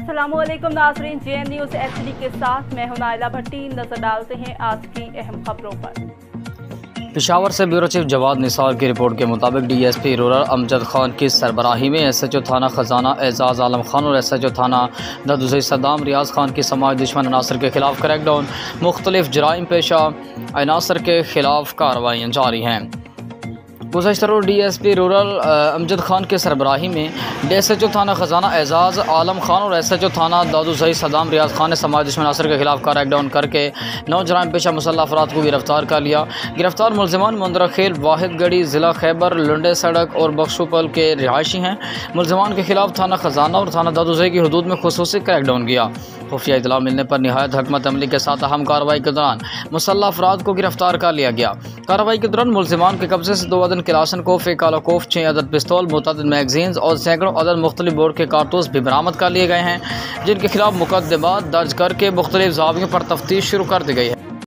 अस्सलामुअलैकुम नाज़रीन, JN news HD के साथ मैं हूं नाइला भट्टी। नजर डालते हैं आज की अहम खबरों पर। पेशावर से ब्यूरो चीफ जवाद निसार की रिपोर्ट के मुताबिक DSP रूरल अमजद खान की सरबराही में SHO थाना खजाना एजाज आलम खान और SHO थाना दादुज़ई सद्दाम रियाज खान की समाज दुश्मन अनासर के खिलाफ क्रैकडाउन, मुख्तलिफ जराइम पेशा अनासर के खिलाफ कार्रवाइयाँ जारी हैं। गुज़श्ता रोज़ DSP रूरल अमजद खान के सरबराही में SHO थाना खजाना एजाज आलम खान और SHO थाना दादुज़ई सद्दाम रियाज खान ने समाज दुश्मन अनासर के खिलाफ क्रैकडाउन करके 9 जराइम पेशा मुसल्लह अफराद को गिरफ्तार कर लिया। गिरफ्तार मुलज़िमान मुंदरा खेल, वाहिद गढ़ी, ज़िला खैबर, लुंडे सड़क और बख्शुपल के रिहायशी हैं। मुलज़िमान के खिलाफ थाना खजाना और थाना दादुज़ई की हदूद में खुसूसी क्रैकडाउन किया। खुफिया इतला मिलने पर निहायत हकमत अमली के साथ अहम कार्रवाई के दौरान मुसल्लह अफराद को गिरफ्तार कर लिया गया। कार्रवाई के दौरान मुलज़िमान के कब्जे से 2 अदद किलाशनकोफ, 1 कालाकोफ, 6 अदद पिस्तौल, मुतअद्दिद मैगजीन्स और सैकड़ों अदद मुख्तलिफ बोर के कारतूस भी बरामद कर लिए गए हैं, जिनके खिलाफ मुकदमा दर्ज करके मुख्तलिफ ज़ावियों पर तफ्तीश शुरू कर दी गई है।